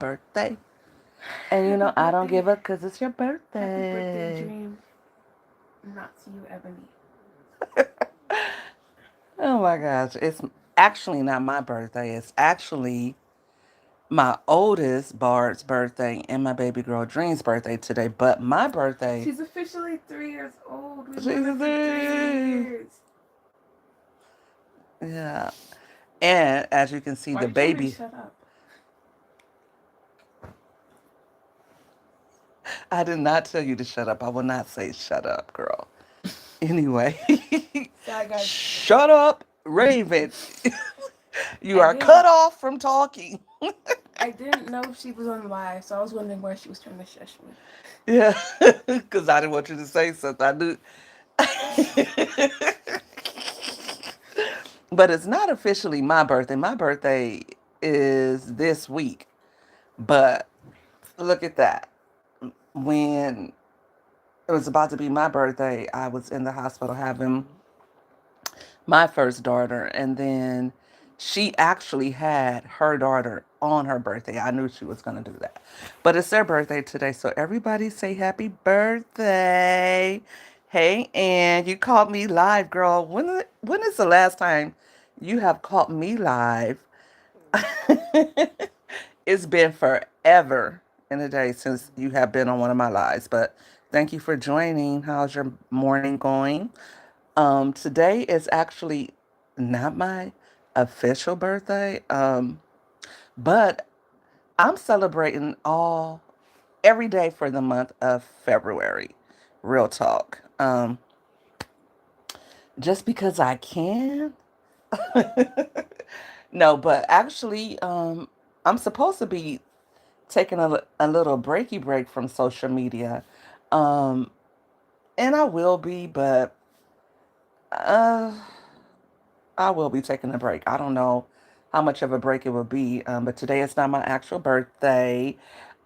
birthday. And you Happy know, I don't birthday. give up because it's your Happy birthday, birthday. Dream. Not to you, Ebony. Oh my gosh. It's actually not my birthday. It's actually my oldest Bard's birthday and my baby girl Dream's birthday today. But my birthday, She's officially 3 years old. We've known her Jesus, for 3 years. yeah. And as you can see, Why the you tell me to baby, shut up? I did not tell you to shut up. I will not say shut up, girl. Anyway, Sorry, guys. shut up, Raven. You I are didn't. cut off from talking. I didn't know if she was on live, so I was wondering why she was trying to shush me. Yeah, because I didn't want you to say something. I knew. But it's not officially my birthday. My birthday is this week. But look at that. When it was about to be my birthday, I was in the hospital having my first daughter. And then she actually had her daughter on her birthday. I knew she was going to do that. But it's their birthday today. So everybody say happy birthday. Hey, and you caught me live, girl. When is the last time you have caught me live? It's been forever in a day since you have been on one of my lives, but thank you for joining. How's your morning going? Today is actually not my official birthday, but I'm celebrating every day for the month of February. Real talk. Just because I can. No, but actually, I'm supposed to be taking a little breaky break from social media. Um, and I will be, but uh, I will be taking a break. I don't know how much of a break it will be, but today is not my actual birthday,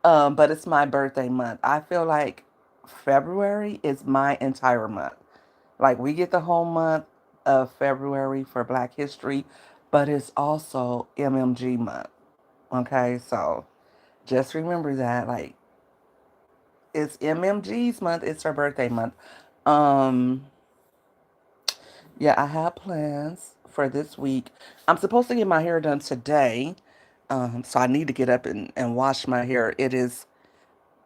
but it's my birthday month. I feel like February is my entire month. Like we get the whole month of February for Black History, but it's also MMG month. Okay, so just remember that. Like it's MMG's month. It's her birthday month. Um, yeah, I have plans for this week. I'm supposed to get my hair done today. So I need to get up and wash my hair. It is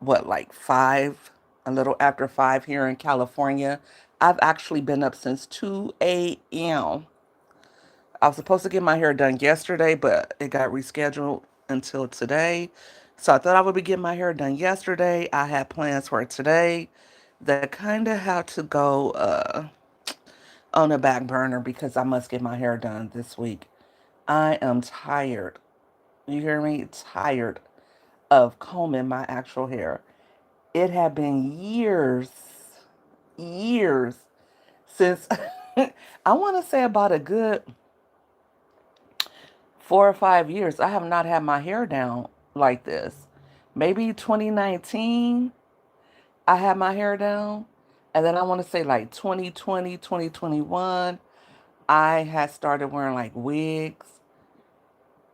what, like five, a little after five here in California. I've actually been up since 2 a.m. I was supposed to get my hair done yesterday, but it got rescheduled until today. So I thought I would be getting my hair done yesterday. I had plans for today that kind of had to go on the back burner because I must get my hair done this week. I am tired. You hear me? Tired of combing my actual hair. It had been years since I want to say about a good 4 or 5 years. I have not had my hair down like this. Maybe 2019, I had my hair down. And then I want to say like 2020, 2021, I had started wearing like wigs.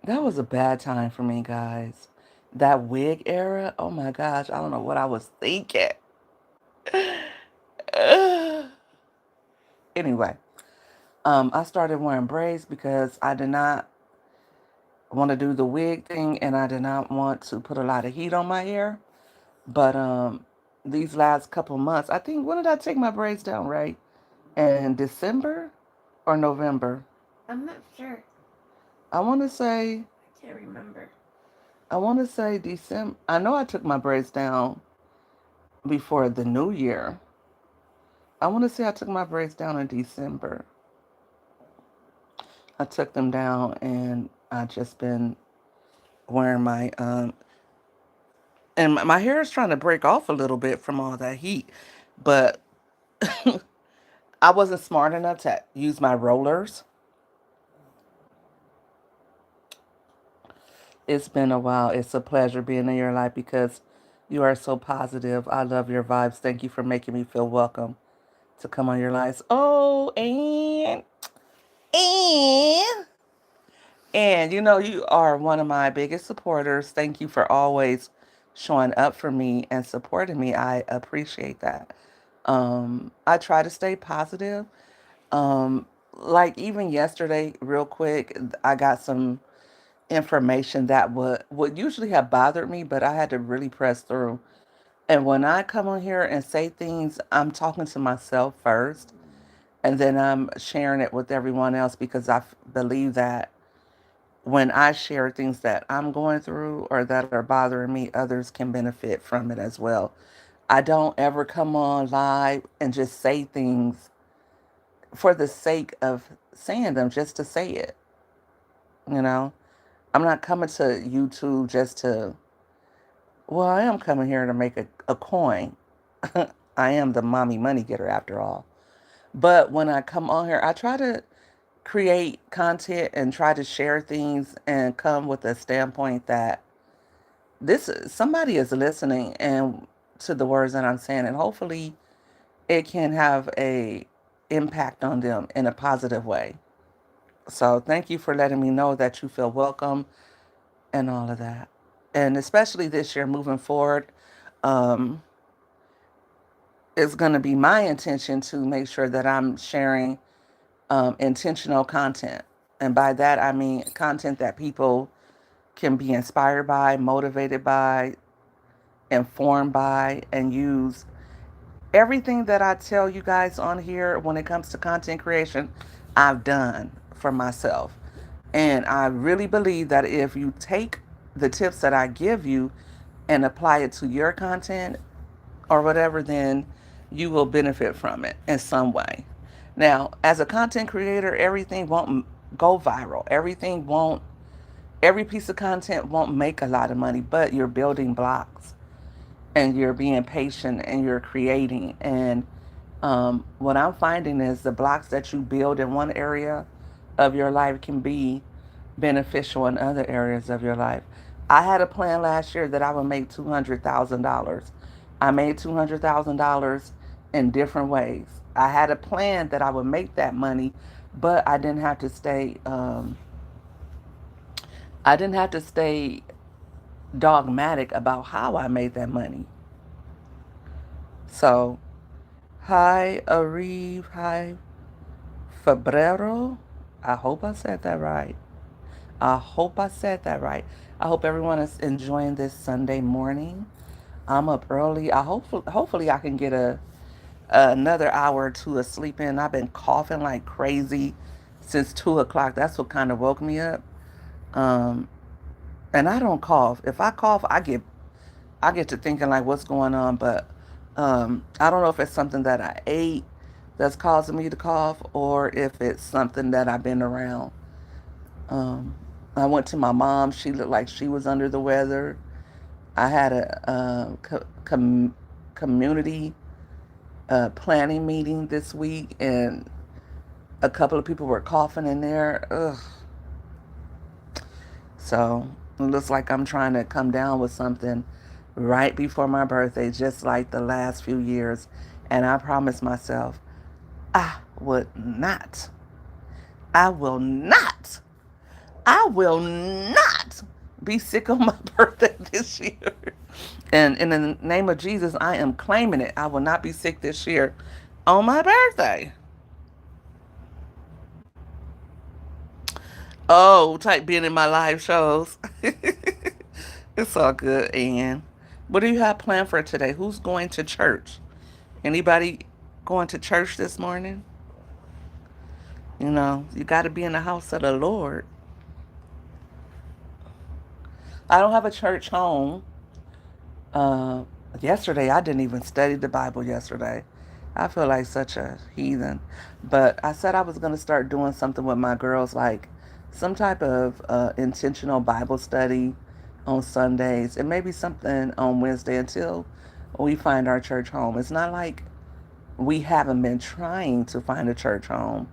That was a bad time for me, guys. That wig era, oh my gosh, I don't know what I was thinking. Anyway, I started wearing braids because I did not want to do the wig thing and I did not want to put a lot of heat on my hair. But these last couple months, I think, when did I take my braids down, right? In December or November? I'm not sure. I want to say, I can't remember. I want to say December. I know I took my braids down before the new year. I want to say I took my braids down in December. I took them down and I just been wearing my and my hair is trying to break off a little bit from all that heat, but I wasn't smart enough to use my rollers. It's been a while. It's a pleasure being in your life because you are so positive. I love your vibes. Thank you for making me feel welcome to come on your lives. Oh, and And you know, you are one of my biggest supporters. Thank you for always showing up for me and supporting me. I appreciate that. I try to stay positive. Um, like even yesterday, real quick, I got some information that would usually have bothered me, but I had to really press through. And when I come on here and say things, I'm talking to myself first, and then I'm sharing it with everyone else because believe that when I share things that I'm going through or that are bothering me, others can benefit from it as well. I don't ever come on live and just say things for the sake of saying them, just to say it. You know, I'm not coming to YouTube just to, well, I am coming here to make a coin. I am the mommy money getter after all. But when I come on here, I try to create content and try to share things and come with a standpoint that this somebody is listening and to the words that I'm saying, and hopefully it can have a impact on them in a positive way. So thank you for letting me know that you feel welcome and all of that. And especially this year moving forward, um, it's going to be my intention to make sure that I'm sharing intentional content. And by that, I mean content that people can be inspired by, motivated by, informed by, and use. Everything that I tell you guys on here when it comes to content creation, I've done for myself. And I really believe that if you take the tips that I give you and apply it to your content or whatever, then you will benefit from it in some way. Now, as a content creator, everything won't go viral. Every piece of content won't make a lot of money, but you're building blocks and you're being patient and you're creating. And what I'm finding is the blocks that you build in one area of your life can be beneficial in other areas of your life. I had a plan last year that I would make $200,000. I made $200,000 in different ways. I had a plan that I would make that money, but I didn't have to stay dogmatic about how I made that money. So, hi, Arif. Hi, Febrero. I hope I said that right. I hope I said that right. I hope everyone is enjoying this Sunday morning. I'm up early. Hopefully I can get another hour or two of sleep in. I've been coughing like crazy since 2 o'clock. That's what kind of woke me up. Um, and I don't cough. If I cough, I get to thinking like what's going on. But I don't know if it's something that I ate that's causing me to cough, or if it's something that I've been around. Um, I went to my mom. She looked like she was under the weather. I had a community planning meeting this week, and a couple of people were coughing in there. Ugh. So it looks like I'm trying to come down with something right before my birthday, just like the last few years. And I promised myself I would not. I will not. I will not be sick on my birthday this year. And in the name of Jesus, I am claiming it. I will not be sick this year on my birthday. Oh, type being in my live shows. It's all good, Ann. What do you have planned for today? Who's going to church? Anybody going to church this morning? You know, you got to be in the house of the Lord. I don't have a church home. Uh, Yesterday, I didn't even study the Bible yesterday. I feel like such a heathen. But I said I was going to start doing something with my girls, like some type of intentional Bible study on Sundays, and maybe something on Wednesday until we find our church home. It's not like we haven't been trying to find a church home.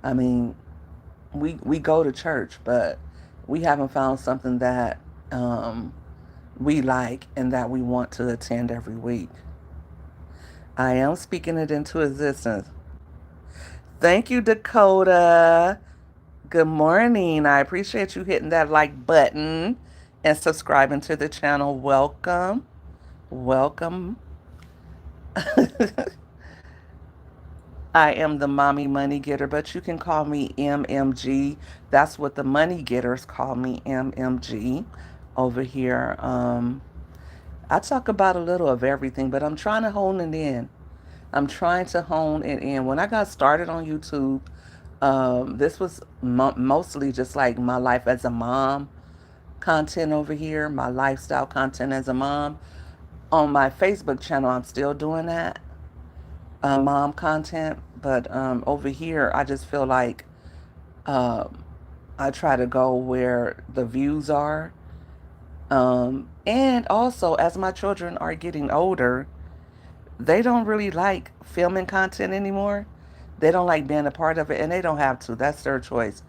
I mean, we go to church, but we haven't found something that we like and that we want to attend every week. I am speaking it into existence. Thank you, Dakota. Good morning. I appreciate you hitting that like button and subscribing to the channel. Welcome. Welcome. I am the mommy money getter, but you can call me MMG. That's what the money getters call me, MMG. Over here, I talk about a little of everything, but I'm trying to hone it in. I'm trying to hone it in. When I got started on YouTube, this was mostly just like my life as a mom content over here, my lifestyle content as a mom. On my Facebook channel, I'm still doing that mom content, but over here, I just feel like um, I try to go where the views are. And also, as my children are getting older, they don't really like filming content anymore. They don't like being a part of it, and they don't have to. That's their choice.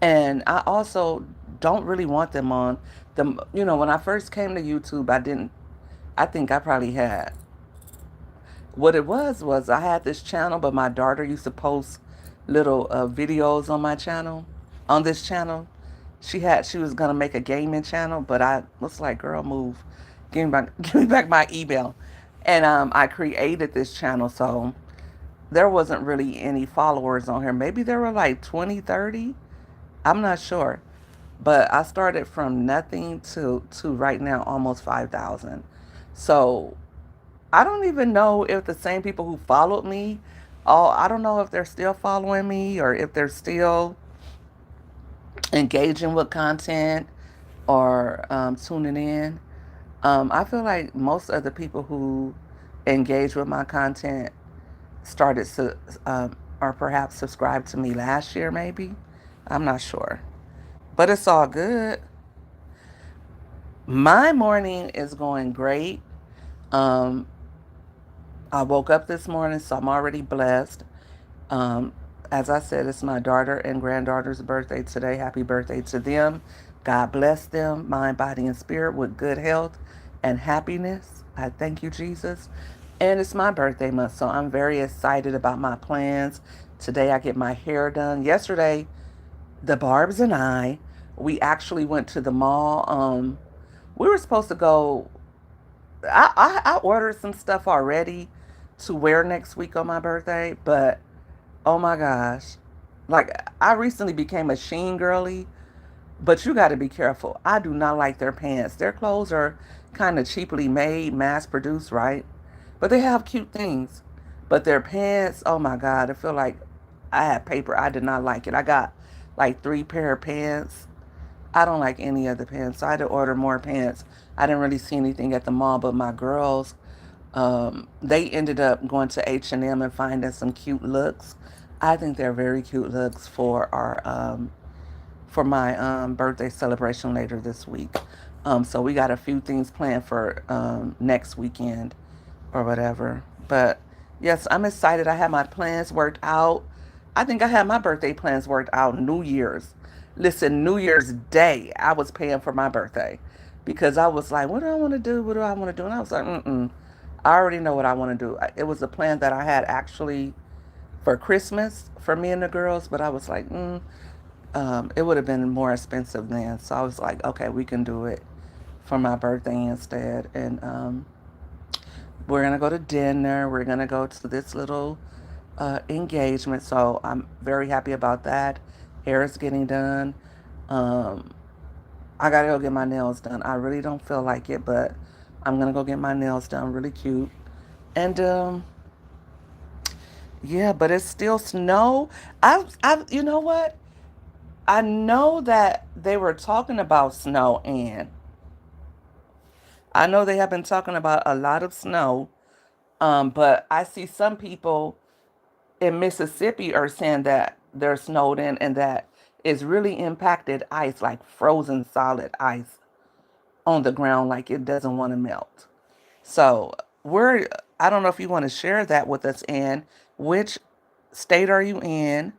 And I also don't really want them on the. When I first came to YouTube, I didn't. I think I probably had. What it was I had this channel, but my daughter used to post little videos on my channel, on this channel. She was gonna make a gaming channel, but I was like, girl, move, give me back my email, and I created this channel, so there wasn't really any followers on here. Maybe there were like 20, 30. I'm not sure, but I started from nothing to right now almost 5,000. So I don't even know if the same people who followed me, I don't know if they're still following me or if they're still engaging with content or tuning in. I feel like most of the people who engage with my content started to, or perhaps subscribed to me last year, maybe. I'm not sure. But it's all good. My morning is going great. Um, I woke up this morning, so I'm already blessed. Um, as I said, it's my daughter and granddaughter's birthday today. Happy birthday to them. God bless them, mind, body, and spirit with good health and happiness. I thank you, Jesus. And it's my birthday month, so I'm very excited about my plans. Today I get my hair done. Yesterday, the Barbs and we actually went to the mall. We were supposed to go. I ordered some stuff already to wear next week on my birthday, but oh my gosh. Like, I recently became a Sheen girly, but you got to be careful. I do not like their pants. Their clothes are kind of cheaply made, mass produced, right? But they have cute things. But their pants, oh my God, I feel like I had paper. I did not like it. I got like 3 pair of pants. I don't like any of the pants. So I had to order more pants. I didn't really see anything at the mall, but my girls, they ended up going to H&M and M and finding some cute looks. I think they're very cute looks for my birthday celebration later this week. So we got a few things planned for next weekend or whatever. But yes, I'm excited. I had my plans worked out. I think I had my birthday plans worked out New Year's. Listen, New Year's Day, I was paying for my birthday because I was like, what do I want to do? What do I want to do? And I was like, I already know what I want to do. It was a plan that I had actually for Christmas for me and the girls, but I was like, it would have been more expensive then. So I was like, okay, we can do it for my birthday instead. And we're gonna go to dinner. We're gonna go to this little engagement. So I'm very happy about that. Hair is getting done. Um, I gotta go get my nails done. I really don't feel like it, but I'm gonna go get my nails done. Really cute. And yeah, but it's still snow. You know what? I know that they were talking about snow, and I know they have been talking about a lot of snow. But I see some people in Mississippi are saying that they're snowed in and that it's really impacted ice, like frozen solid ice on the ground, like it doesn't want to melt. So we're, I don't know if you want to share that with us, and which state are you in?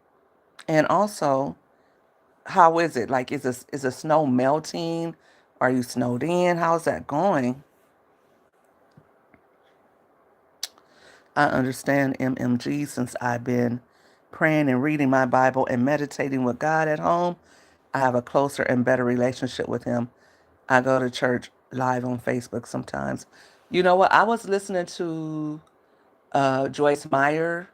And also, how is it? Like, is the snow melting? Are you snowed in? How's that going? I understand MMG since I've been praying and reading my Bible and meditating with God at home, I have a closer and better relationship with Him. I go to church live on Facebook sometimes. You know what? I was listening to Joyce Meyer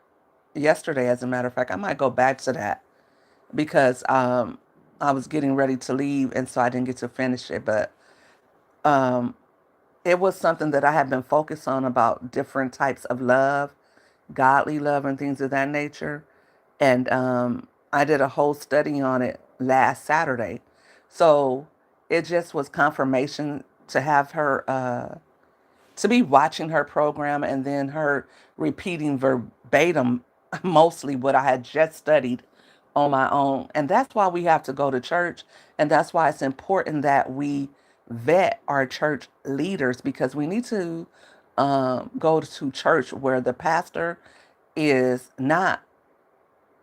yesterday, as a matter of fact. I might go back to that because I was getting ready to leave, and so I didn't get to finish it. But um, it was something that I had been focused on about different types of love, godly love, and things of that nature. And I did a whole study on it last Saturday. So it just was confirmation to have her, to be watching her program and then her repeating verbatim mostly what I had just studied on my own. And that's why we have to go to church. And that's why it's important that we vet our church leaders, because we need to go to church where the pastor is not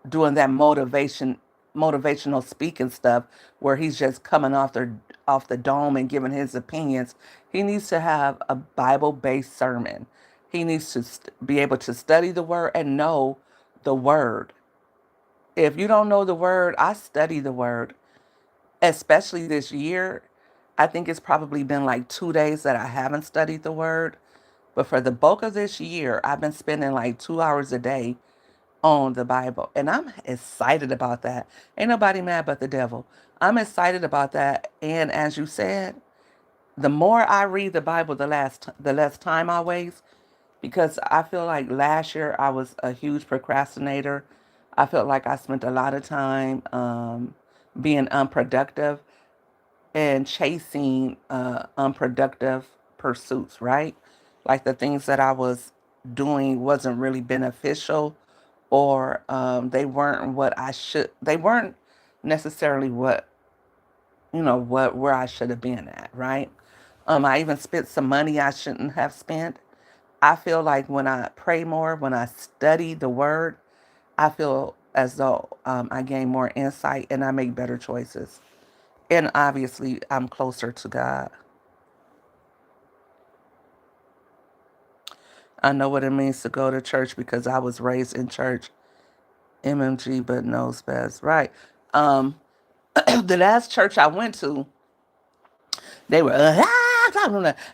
doing that motivational speaking stuff where he's just coming off the dome and giving his opinions. He needs to have a Bible based sermon. He needs to be able to study the word and know the word. If you don't know the word, I study the word, especially this year. I think it's probably been like 2 days that I haven't studied the word. But for the bulk of this year, I've been spending like 2 hours a day on the Bible. And I'm excited about that. Ain't nobody mad but the devil. I'm excited about that. And as you said, the more I read the Bible, the less time I waste, because I feel like last year I was a huge procrastinator. I felt like I spent a lot of time being unproductive and chasing unproductive pursuits, right? Like the things that I was doing wasn't really beneficial, or they weren't what I should, they weren't necessarily what, what, where I should have been at, right? I even spent some money I shouldn't have spent. I feel like when I pray more, when I study the word, I feel as though I gain more insight and I make better choices. And obviously, I'm closer to God. I know what it means to go to church because I was raised in church. MMG, but knows best. Right. Um, the last church I went to, they were,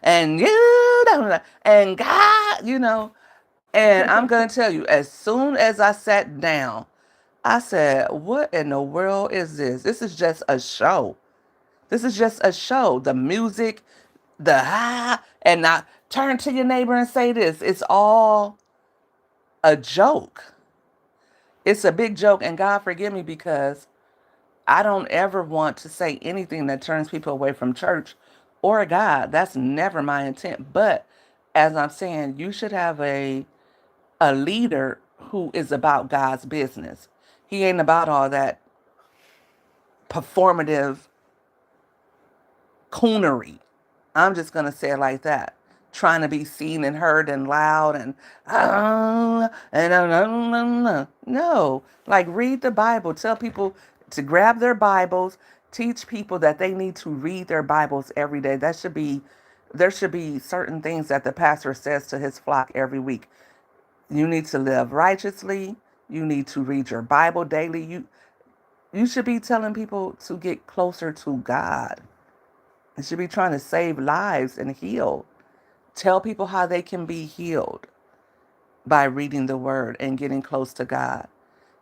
and and God, And I'm going to tell you, as soon as I sat down, I said, what in the world is this? This is just a show. This is just a show. The music, and now turn to your neighbor and say this. It's all a joke. It's a big joke. And God forgive me, because I don't ever want to say anything that turns people away from church or God. That's never my intent. But as I'm saying, you should have a leader who is about God's business. He ain't about all that performative coonery. I'm just gonna say it like that. Trying to be seen and heard and loud and no. Like, read the Bible. Tell people to grab their Bibles. Teach people that they need to read their Bibles every day. There should be certain things that the pastor says to his flock every week. You need to live righteously. You need to read your Bible daily. You should be telling people to get closer to God. You should be trying to save lives and heal. Tell people how they can be healed by reading the word and getting close to God.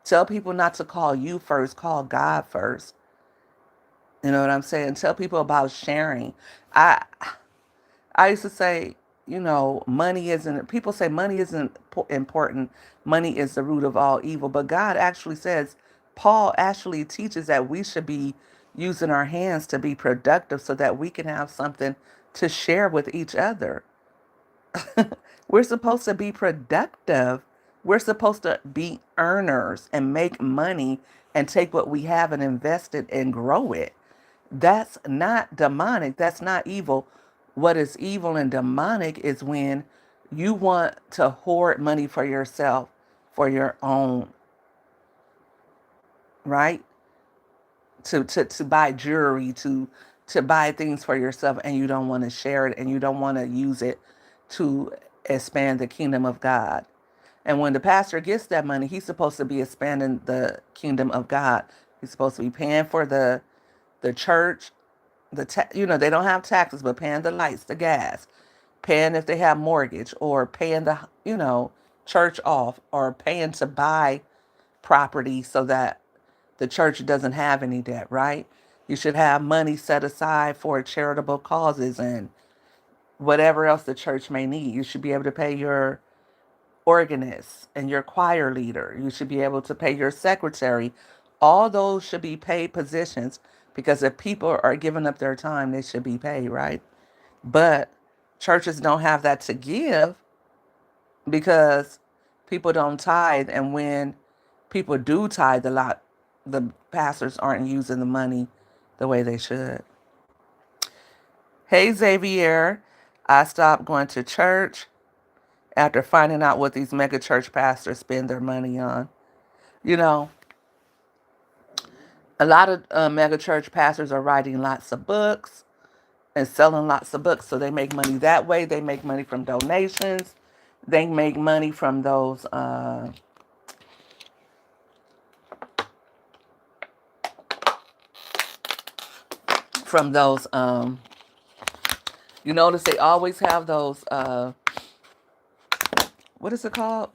Tell people not to call you first, call God first. You know what I'm saying? Tell people about sharing. I I used to say, money isn't, people say money isn't important. Money is the root of all evil. But God actually says, Paul actually teaches that we should be using our hands to be productive so that we can have something to share with each other. We're supposed to be productive. We're supposed to be earners and make money and take what we have and invest it and grow it. That's not demonic. That's not evil. What is evil and demonic is when you want to hoard money for yourself, for your own, right? To buy jewelry, to buy things for yourself, and you don't want to share it and you don't want to use it to expand the kingdom of God. And when the pastor gets that money, he's supposed to be expanding the kingdom of God. He's supposed to be paying for the church, they don't have taxes, but paying the lights, the gas, paying if they have mortgage, or paying the church off, or paying to buy property so that the church doesn't have any debt, right? You should have money set aside for charitable causes and whatever else the church may need. You should be able to pay your organist and your choir leader. You should be able to pay your secretary. All those should be paid positions, because if people are giving up their time, they should be paid, right? But churches don't have that to give because people don't tithe. And when people do tithe a lot, the pastors aren't using the money the way they should. Hey, Xavier, I stopped going to church after finding out what these mega church pastors spend their money on. You know, a lot of mega church pastors are writing lots of books and selling lots of books, so they make money that way. They make money from donations. They make money from those. You notice they always have those. What is it called?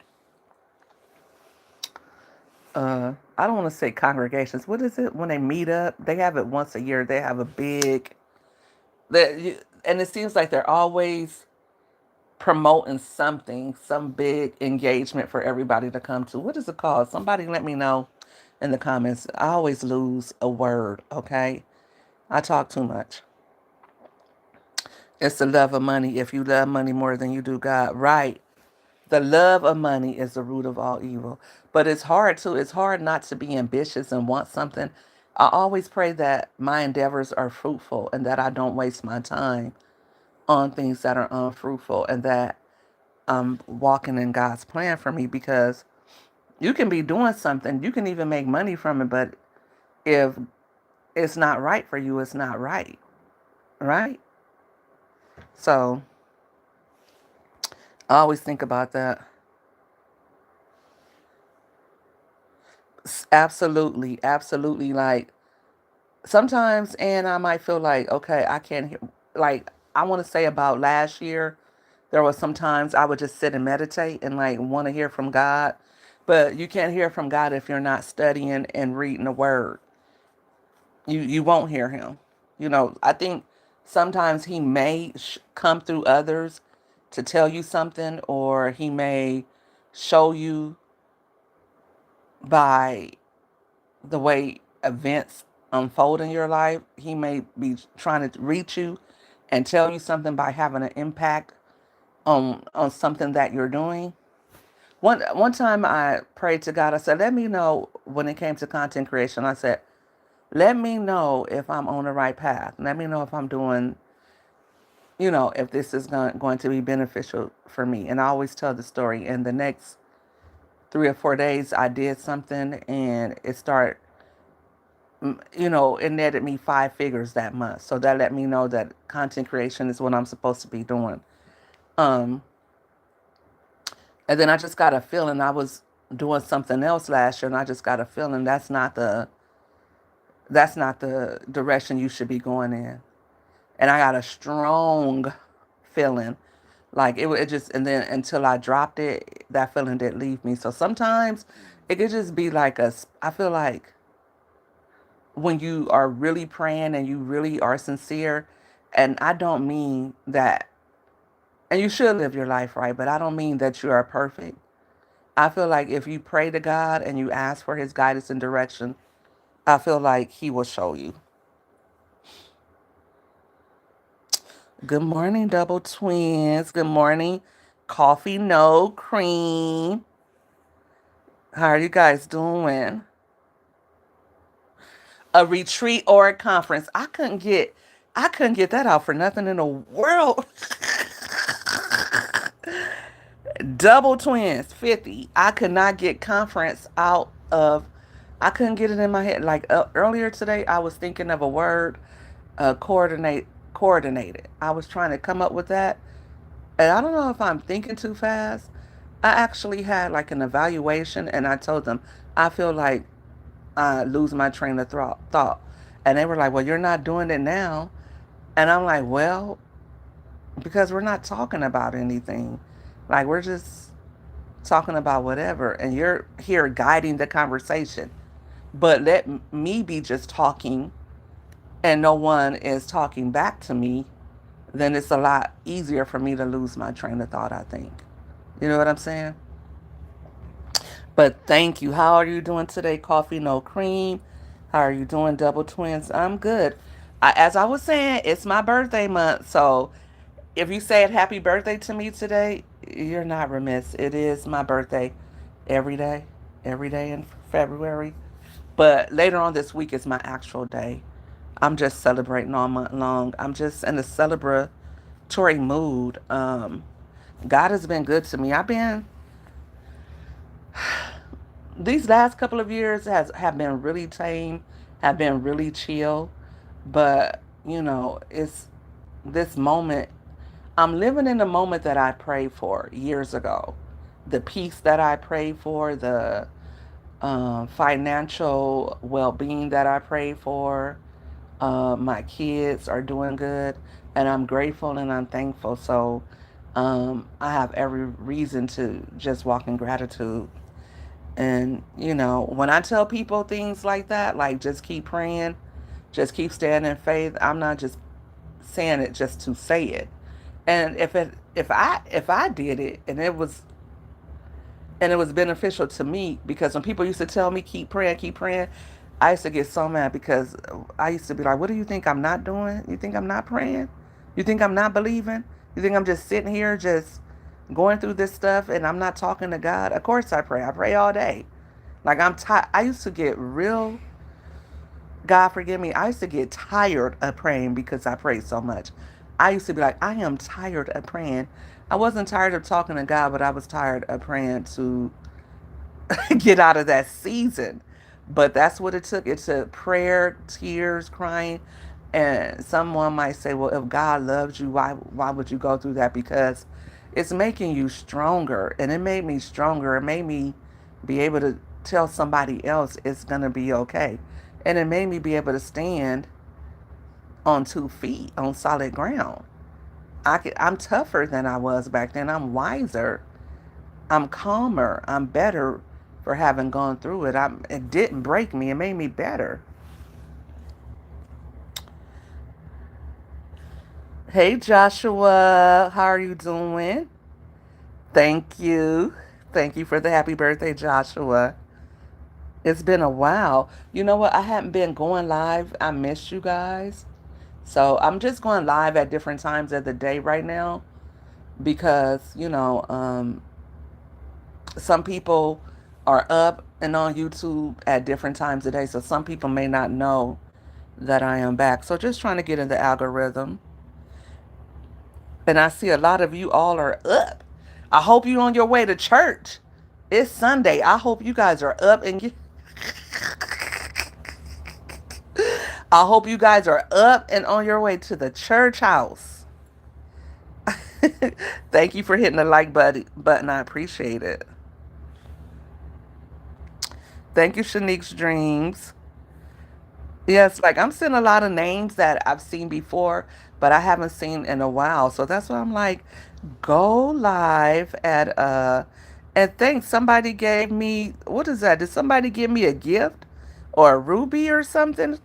I don't want to say congregations. What is it when they meet up? They have it once a year. They have a big. And it seems like they're always promoting something, some big engagement for everybody to come to. What is it called? Somebody let me know in the comments. I always lose a word, okay? I talk too much. It's the love of money. If you love money more than you do God, right? The love of money is the root of all evil. But it's hard too. It's hard not to be ambitious and want something. I always pray that my endeavors are fruitful and that I don't waste my time on things that are unfruitful, and that I'm walking in God's plan for me, because you can be doing something, you can even make money from it, but if it's not right for you, it's not right, right? So I always think about that. Absolutely, absolutely. Like sometimes, and I might feel like, okay, I can't hear. Like I want to say about last year, there was sometimes I would just sit and meditate and like want to hear from God, but you can't hear from God if you're not studying and reading the Word. You won't hear Him. I think sometimes He may come through others to tell you something, or He may show you by the way events unfold in your life. He may be trying to reach you and tell you something by having an impact on something that you're doing. One time I prayed to God. I said, "Let me know when it came to content creation." I said, "Let me know if I'm on the right path. Let me know if I'm doing, if this is going to be beneficial for me." And I always tell the story. In the next 3 or 4 days, I did something, and it started, it netted me 5 figures that month. So that let me know that content creation is what I'm supposed to be doing. Um, and then I just got a feeling I was doing something else last year, and I just got a feeling that's not the direction you should be going in. And I got a strong feeling, like it just, and then until I dropped it, that feeling didn't leave me. So sometimes it could just be like I feel like when you are really praying and you really are sincere, and I don't mean that, and you should live your life right, but I don't mean that you are perfect. I feel like if you pray to God and you ask for His guidance and direction, I feel like He will show you. Good morning, double twins. Good morning, coffee no cream. How are you guys doing? A retreat or a conference? I couldn't get that out for nothing in the world. Double twins, 50. I could not get conference out of, I couldn't get it in my head. Like earlier today, I was thinking of a word, coordinated. I was trying to come up with that. And I don't know if I'm thinking too fast, I actually had like an evaluation, and I told them I feel like I lose my train of thought. And they were like, well, you're not doing it now. And I'm like, well, because we're not talking about anything. Like, we're just talking about whatever. And you're here guiding the conversation. But let me be just talking and no one is talking back to me, then it's a lot easier for me to lose my train of thought, I think. You know what I'm saying? But thank you. How are you doing today? Coffee, no cream. How are you doing, double twins? I'm good. As I was saying, it's my birthday month. So if you said happy birthday to me today, you're not remiss. It is my birthday every day, every day in February. But later on this week is my actual day. I'm just celebrating all month long. I'm just in a celebratory mood. God has been good to me. I've been these last couple of years has have been really tame, have been really chill, but it's this moment. I'm living in the moment that I prayed for years ago. The peace that I prayed for, the financial well-being that I prayed for. My kids are doing good, and I'm grateful and I'm thankful. So I have every reason to just walk in gratitude. And, when I tell people things like that, like just keep praying, just keep standing in faith, I'm not just saying it just to say it. And if I did it and it was beneficial to me, because when people used to tell me keep praying, I used to get so mad because I used to be like, what do you think I'm not doing? You think I'm not praying? You think I'm not believing? You think I'm just sitting here just going through this stuff and I'm not talking to God? Of course I pray. I pray all day. Like I'm tired. I used to get real, God forgive me, I used to get tired of praying because I prayed so much. I used to be like, I am tired of praying. I wasn't tired of talking to God, but I was tired of praying to get out of that season. But that's what it took. It took prayer, tears, crying. And someone might say, well, if God loves you, why would you go through that? Because it's making you stronger. And it made me stronger. It made me be able to tell somebody else it's going to be okay. And it made me be able to stand on 2 feet on solid ground. I'm tougher than I was back then. I'm wiser. I'm calmer. I'm better for having gone through it. It didn't break me. It made me better. Hey, Joshua. How are you doing? Thank you. Thank you for the happy birthday, Joshua. It's been a while. You know what? I haven't been going live. I missed you guys. So I'm just going live at different times of the day right now because, some people are up and on YouTube at different times of day. So some people may not know that I am back. So just trying to get in the algorithm. And I see a lot of you all are up. I hope you're on your way to church. It's Sunday. I hope you guys are up and I hope you guys are up and on your way to the church house. Thank you for hitting the like button. I appreciate it. Thank you, Shanique's Dreams. Yes, like I'm seeing a lot of names that I've seen before, but I haven't seen in a while. So that's why I'm like, go live at and think somebody gave me, what is that? Did somebody give me a gift or a ruby or something?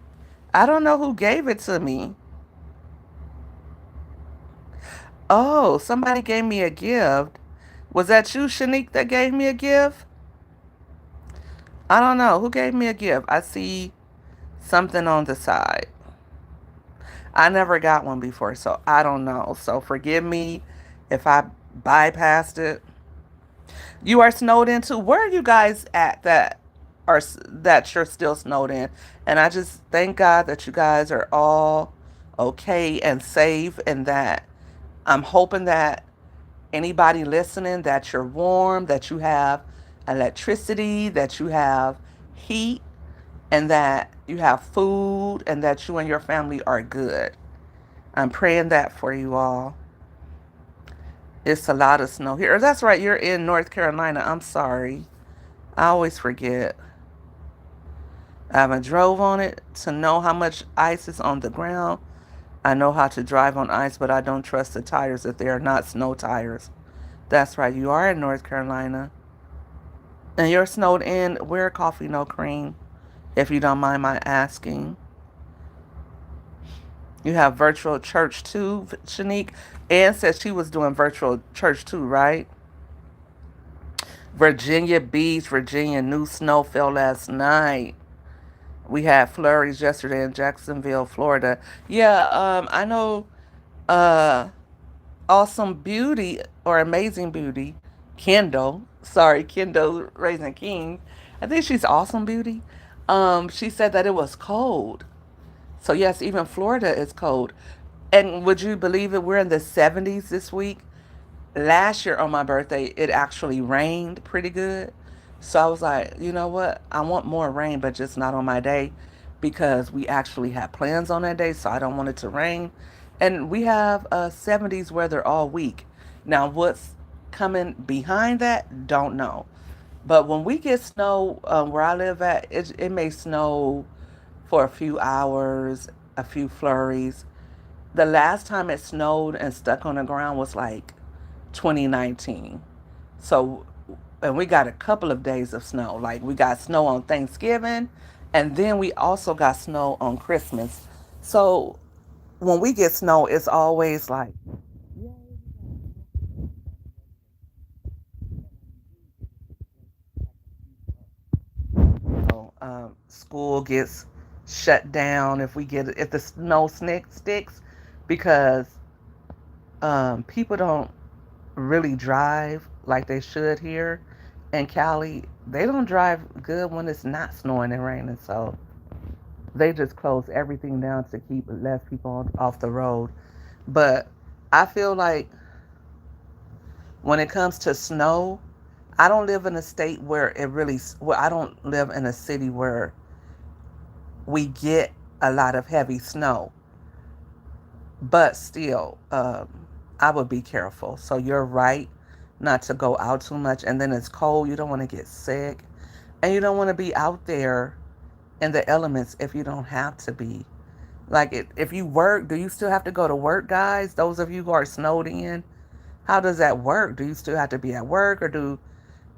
I don't know who gave it to me. Oh, somebody gave me a gift. Was that you, Shanique, that gave me a gift? I don't know. Who gave me a gift? I see something on the side. I never got one before, so I don't know. So forgive me if I bypassed it. You are snowed in too. Where are you guys at that you're still snowed in? And I just thank God that you guys are all okay and safe, and that I'm hoping that anybody listening, that you're warm, that you have electricity, that you have heat, and that you have food, and that you and your family are good. I'm praying that for you all. It's a lot of snow here. That's right, you're in North Carolina. I'm sorry. I always forget. I haven't drove on it to know how much ice is on the ground. I know how to drive on ice, but I don't trust the tires if they are not snow tires. That's right, you are in North Carolina. And you're snowed in. Where coffee, no cream, if you don't mind my asking. You have virtual church too, Shanique. Ann said she was doing virtual church too, right? Virginia Beach, Virginia, new snow fell last night. We had flurries yesterday in Jacksonville, Florida. Yeah, I know uh Awesome Beauty or Amazing Beauty, Kendall. Sorry, Kendall Raising King. I think she's Awesome Beauty. She said that it was cold. So yes, even Florida is cold. And would you believe it? We're in the 70s this week. Last year on my birthday, it actually rained pretty good. So I was like, you know what? I want more rain, but just not on my day because we actually had plans on that day. So I don't want it to rain. And we have 70s weather all week. Now, what's coming behind that? Don't know. But when we get snow where I live at, it may snow for a few hours, a few flurries. The last time it snowed and stuck on the ground was like 2019. So, and we got a couple of days of snow. Like we got snow on Thanksgiving, and then we also got snow on Christmas. So when we get snow, it's always like, school gets shut down if the snow sticks because people don't really drive like they should here in Cali. They don't drive good when it's not snowing and raining, so they just close everything down to keep less people off the road. But I feel like when it comes to snow, I don't live in a state where I don't live in a city where we get a lot of heavy snow. But still, I would be careful. So you're right not to go out too much. And then it's cold. You don't want to get sick. And you don't want to be out there in the elements if you don't have to be. Like, if you work, do you still have to go to work, guys? Those of you who are snowed in, how does that work? Do you still have to be at work or do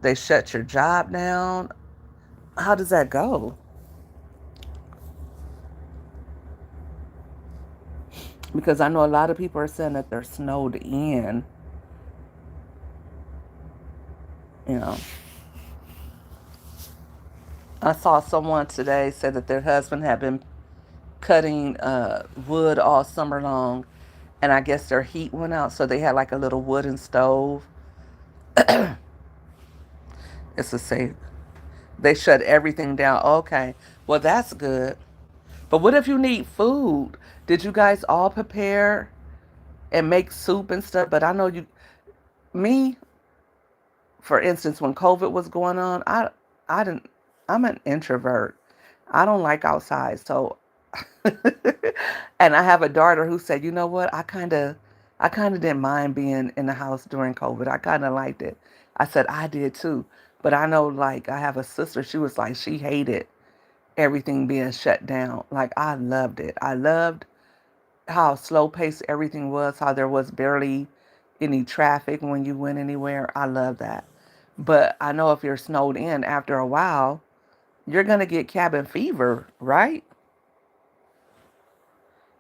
they shut your job down? How does that go? Because I know a lot of people are saying that they're snowed in, you know. I saw someone today say that their husband had been cutting wood all summer long, and I guess their heat went out, so they had like a little wooden stove. It's a safe. They shut everything down. Okay, well that's good. But what if you need food? Did you guys all prepare and make soup and stuff? But I know me, for instance, when COVID was going on, I didn't. I'm an introvert. I don't like outside, so and I have a daughter who said, "You know what? I kind of didn't mind being in the house during COVID. I kind of liked it." I said, "I did too." But I know like I have a sister, she was like she hated everything being shut down. Like I loved it. I loved how slow paced everything was, how there was barely any traffic when you went anywhere. I love that. But I know if you're snowed in after a while, you're going to get cabin fever, right?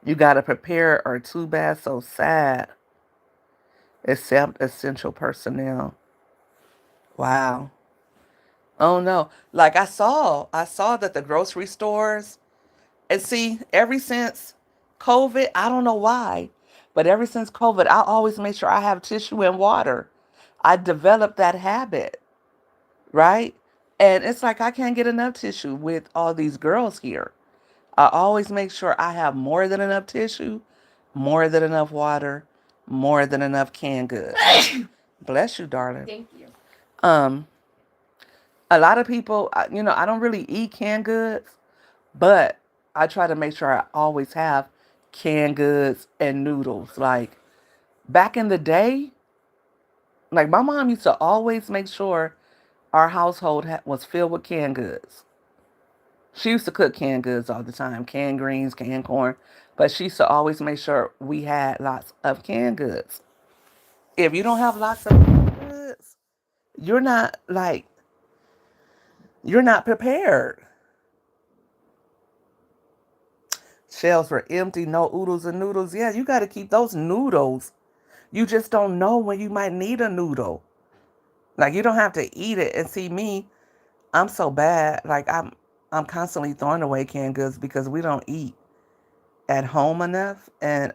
You got to prepare or too bad, so sad, except essential personnel. Wow. Oh no. Like I saw that the grocery stores, and see, ever since COVID, I don't know why, but ever since COVID, I always make sure I have tissue and water. I developed that habit, right? And it's like I can't get enough tissue with all these girls here. I always make sure I have more than enough tissue, more than enough water, more than enough canned goods. Bless you, darling. Thank you. Um, a lot of people, I don't really eat canned goods, but I try to make sure I always have canned goods and noodles. Like back in the day, Like my mom used to always make sure our household was filled with canned goods. She used to cook canned goods all the time, canned greens, canned corn, but she used to always make sure we had lots of canned goods. If you don't have lots of canned goods, you're not like you're not prepared. Shelves were empty, no oodles and noodles. Yeah, you got to keep those noodles. You just don't know when you might need a noodle. Like you don't have to eat it. And see me, I'm so bad. Like I'm constantly throwing away canned goods because we don't eat at home enough, and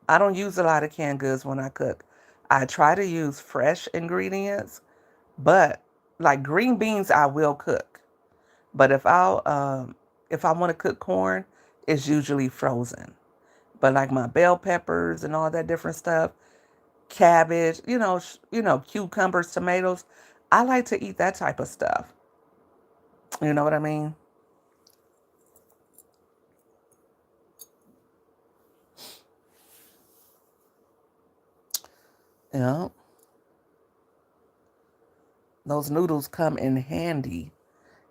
I don't use a lot of canned goods when I cook. I try to use fresh ingredients, but like green beans I will cook. But if I want to cook corn, it's usually frozen. But like my bell peppers and all that different stuff, cabbage, cucumbers, tomatoes, I like to eat that type of stuff. You know what I mean? You know, those noodles come in handy.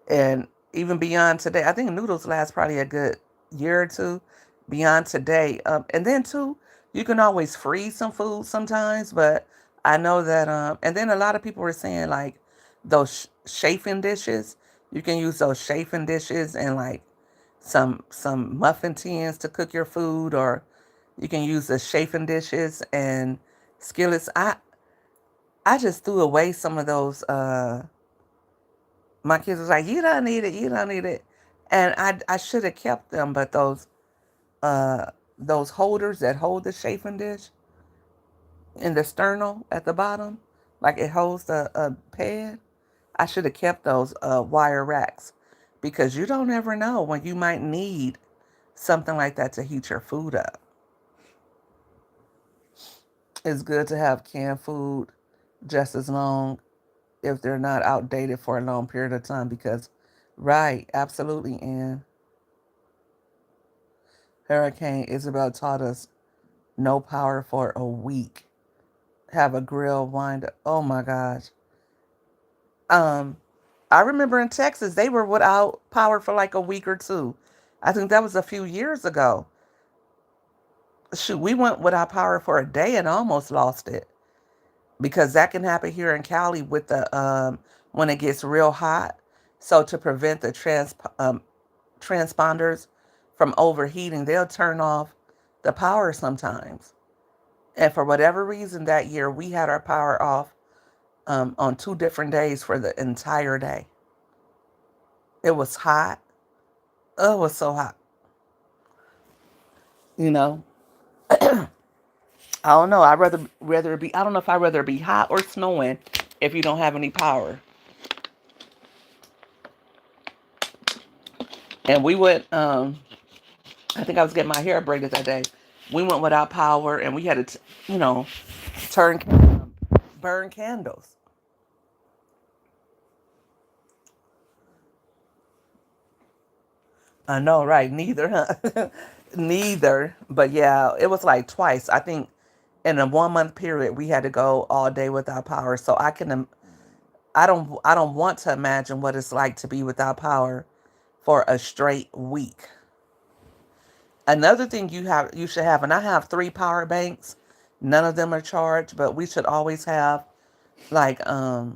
And even beyond today, I think noodles last probably a good year or two beyond today. And then too, you can always freeze some food sometimes, but I know that. And then a lot of people were saying like those chafing dishes. You can use those chafing dishes and like some muffin tins to cook your food, or you can use the chafing dishes and skillets. I just threw away some of those. My kids was like, "You don't need it. You don't need it," and I should have kept them. But those holders that hold the chafing dish in the sternal at the bottom, like it holds the pan. I should have kept those wire racks because you don't ever know when you might need something like that to heat your food up. It's good to have canned food just as long if they're not outdated for a long period of time because, right, absolutely, and Hurricane Isabel taught us no power for a week. Have a grill wind up. Oh my gosh. Um, I remember in Texas they were without power for like a week or two. I think that was a few years ago. Shoot, we went without power for a day and almost lost it because that can happen here in Cali with the when it gets real hot. So to prevent the transponders from overheating, they'll turn off the power sometimes. And for whatever reason that year, we had our power off on 2 different days for the entire day. It was hot. Oh, it was so hot. You know, I don't know. I'd rather it be. I don't know if I'd rather it be hot or snowing if you don't have any power. And we went. I think I was getting my hair braided that day. We went without power, and we had to, turn burn candles. I know, right? Neither, huh? Neither. But yeah, it was like twice. I think in a 1 month period, we had to go all day without power. So I don't want to imagine what it's like to be without power for a straight week. Another thing you should have, and I have 3 power banks. None of them are charged, but we should always have like I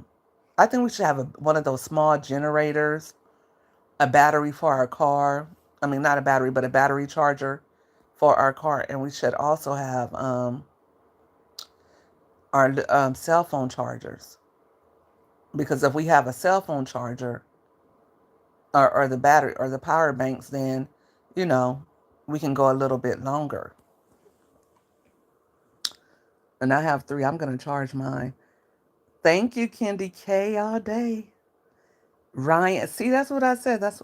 think we should have one of those small generators, a battery for our car. I mean, not a battery, but a battery charger for our car, and we should also have our cell phone chargers because if we have a cell phone charger or the battery or the power banks, then you know we can go a little bit longer. And I have 3. I'm gonna charge mine. Thank you, Kendi K, all day. Ryan, see, that's what I said. That's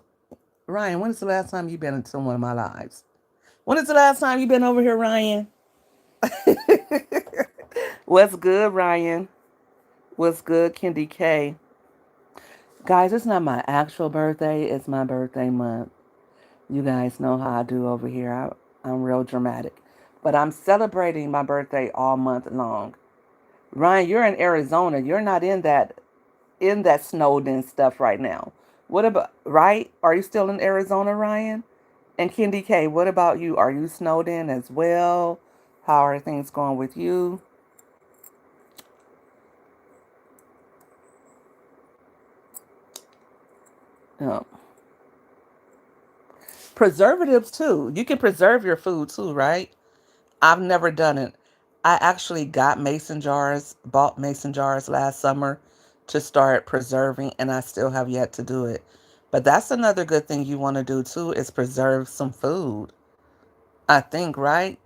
Ryan. When is the last time you've been into one of my lives? When is the last time you've been over here, Ryan? What's good, Ryan? What's good, Kendi K? Guys, it's not my actual birthday. It's my birthday month. You guys know how I do over here. I'm real dramatic. But I'm celebrating my birthday all month long. Ryan, you're in Arizona. You're not in that snowed in stuff right now. What about right? Are you still in Arizona, Ryan? And Kendi K, what about you? Are you snowed in as well? How are things going with you? Um, Preservatives too. You can preserve your food too, right? I've never done it. I actually got mason jars, bought mason jars last summer to start preserving, and I still have yet to do it. But that's another good thing you want to do too is preserve some food. I think, right?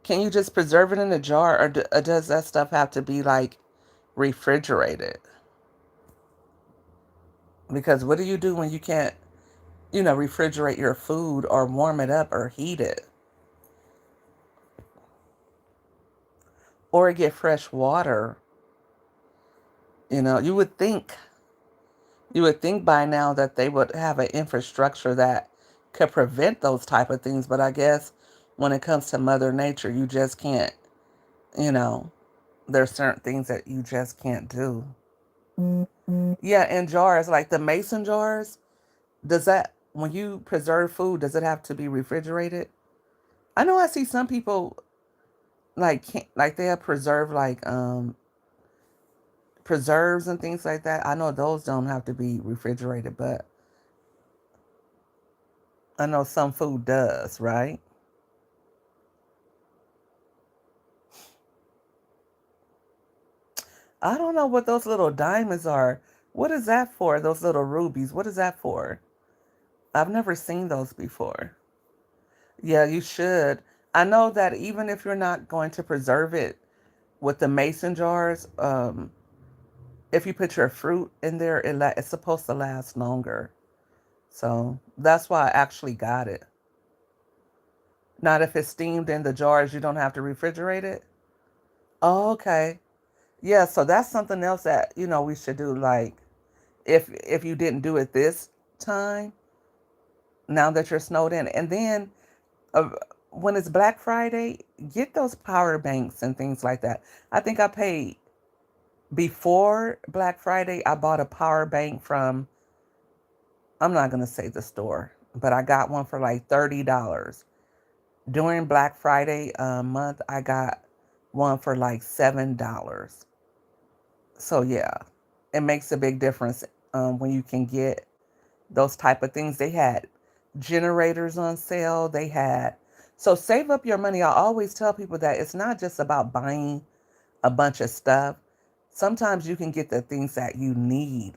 Can you just preserve it in a jar, or does that stuff have to be like refrigerated? Because what do you do when you can't, refrigerate your food or warm it up or heat it or get fresh water? You know, you would think by now that they would have an infrastructure that could prevent those type of things, but I guess when it comes to Mother Nature, you just can't, you know, there's certain things that you just can't do. Yeah, in jars, like the mason jars, does that when you preserve food, does it have to be refrigerated? I know I see some people like can't, like they'll preserve like preserves and things like that. I know those don't have to be refrigerated, but I know some food does, right? I don't know what those little diamonds are. What is that for? Those little rubies. What is that for? I've never seen those before. Yeah, you should. I know that even if you're not going to preserve it with the mason jars, if you put your fruit in there, it's supposed to last longer. So that's why I actually got it. Not if it's steamed in the jars, you don't have to refrigerate it. Oh, okay. Yeah, so that's something else that, we should do. Like if you didn't do it this time, now that you're snowed in. And then uh, when it's Black Friday, get those power banks and things like that. I think I paid before Black Friday, I bought a power bank from, I'm not going to say the store, but I got one for like $30. During Black Friday month, I got one for like $7. So yeah, it makes a big difference when you can get those type of things. They had generators on sale. They had so save up your money. I always tell people that it's not just about buying a bunch of stuff. Sometimes you can get the things that you need.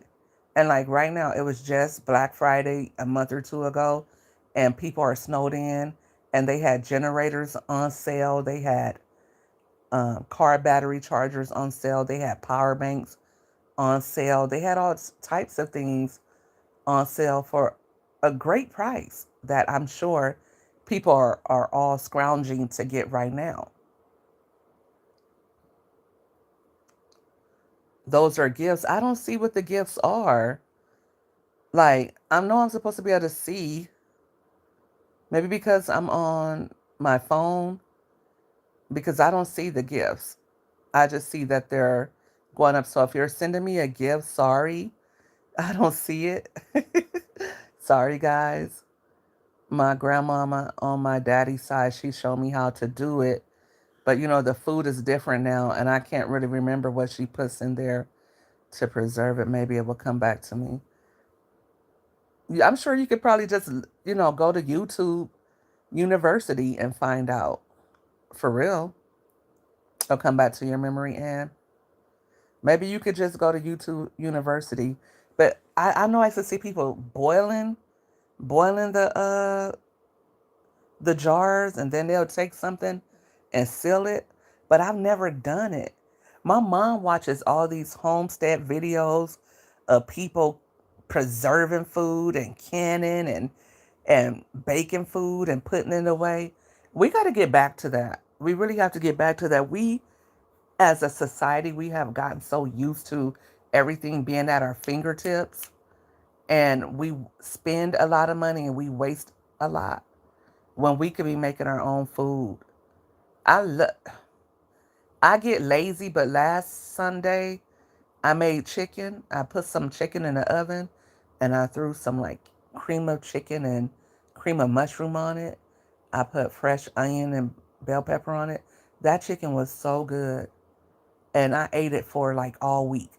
And like right now, it was just Black Friday a month or two ago, and people are snowed in, and they had generators on sale. They had car battery chargers on sale. They had power banks on sale. They had all types of things on sale for a great price that I'm sure people are all scrounging to get right now. Those are gifts. I don't see what the gifts are. Like, I know I'm supposed to be able to see, maybe because I'm on my phone, because I don't see the gifts. I just see that they're going up. So if you're sending me a gift, sorry, I don't see it. Sorry, guys. My grandmama on my daddy's side, she showed me how to do it. But the food is different now, and I can't really remember what she puts in there to preserve it. Maybe it will come back to me. Yeah, I'm sure you could probably just, go to YouTube University and find out. For real. It'll come back to your memory, and maybe you could just go to YouTube University. But I know I used to see people boiling the jars, and then they'll take something and seal it. But I've never done it. My mom watches all these homestead videos of people preserving food and canning and baking food and putting it away. We got to get back to that. We really have to get back to that. We, as a society, we have gotten so used to everything being at our fingertips, and we spend a lot of money and we waste a lot when we could be making our own food. I love I get lazy, but last Sunday I made chicken. I put some chicken in the oven and I threw some like cream of chicken and cream of mushroom on it. I put fresh onion and bell pepper on it. That chicken was so good. And I ate it for like all week.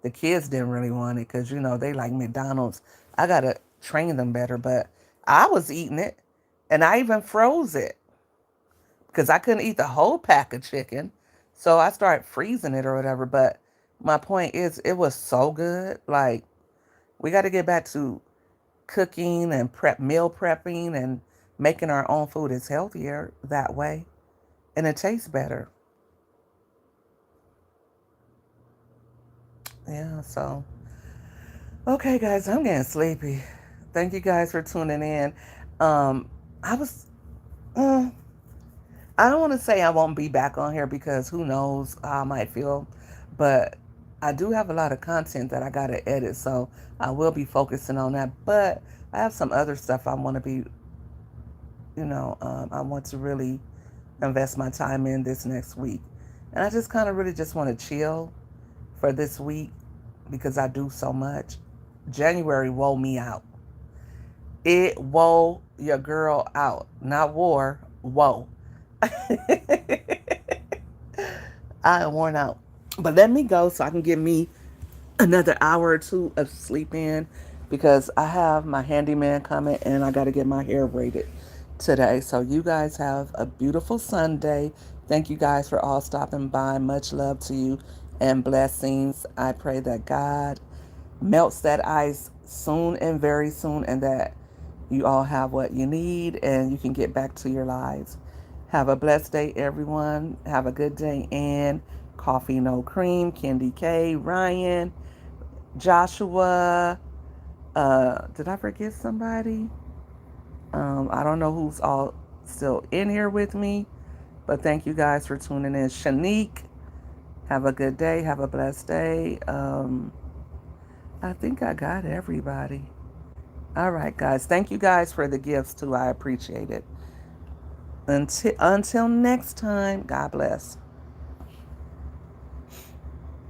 The kids didn't really want it because, they like McDonald's. I got to train them better, but I was eating it and I even froze it because I couldn't eat the whole pack of chicken. So I started freezing it or whatever. But my point is, it was so good. Like, we got to get back to cooking and meal prepping and making our own food is healthier that way. And it tastes better. Yeah, so. Okay, guys, I'm getting sleepy. Thank you guys for tuning in. Um, I was. Uh, I don't want to say I won't be back on here because who knows how I might feel, but I do have a lot of content that I got to edit, so I will be focusing on that. But I have some other stuff I want to be, I want to really invest my time in this next week. And I just kind of really just want to chill for this week because I do so much. January wore me out. It wore your girl out. Not war, woe. I am worn out. But let me go so I can give me another hour or two of sleep in because I have my handyman coming and I got to get my hair braided today. So you guys have a beautiful Sunday. Thank you guys for all stopping by. Much love to you and blessings. I pray that God melts that ice soon and very soon and that you all have what you need and you can get back to your lives. Have a blessed day, everyone. Have a good day. And Coffee No Cream, Candy K, Ryan, Joshua. Did I forget somebody? I don't know who's all still in here with me, but thank you guys for tuning in. Shanique, have a good day. Have a blessed day. I think I got everybody. All right, guys. Thank you guys for the gifts too. I appreciate it. Until next time, God bless.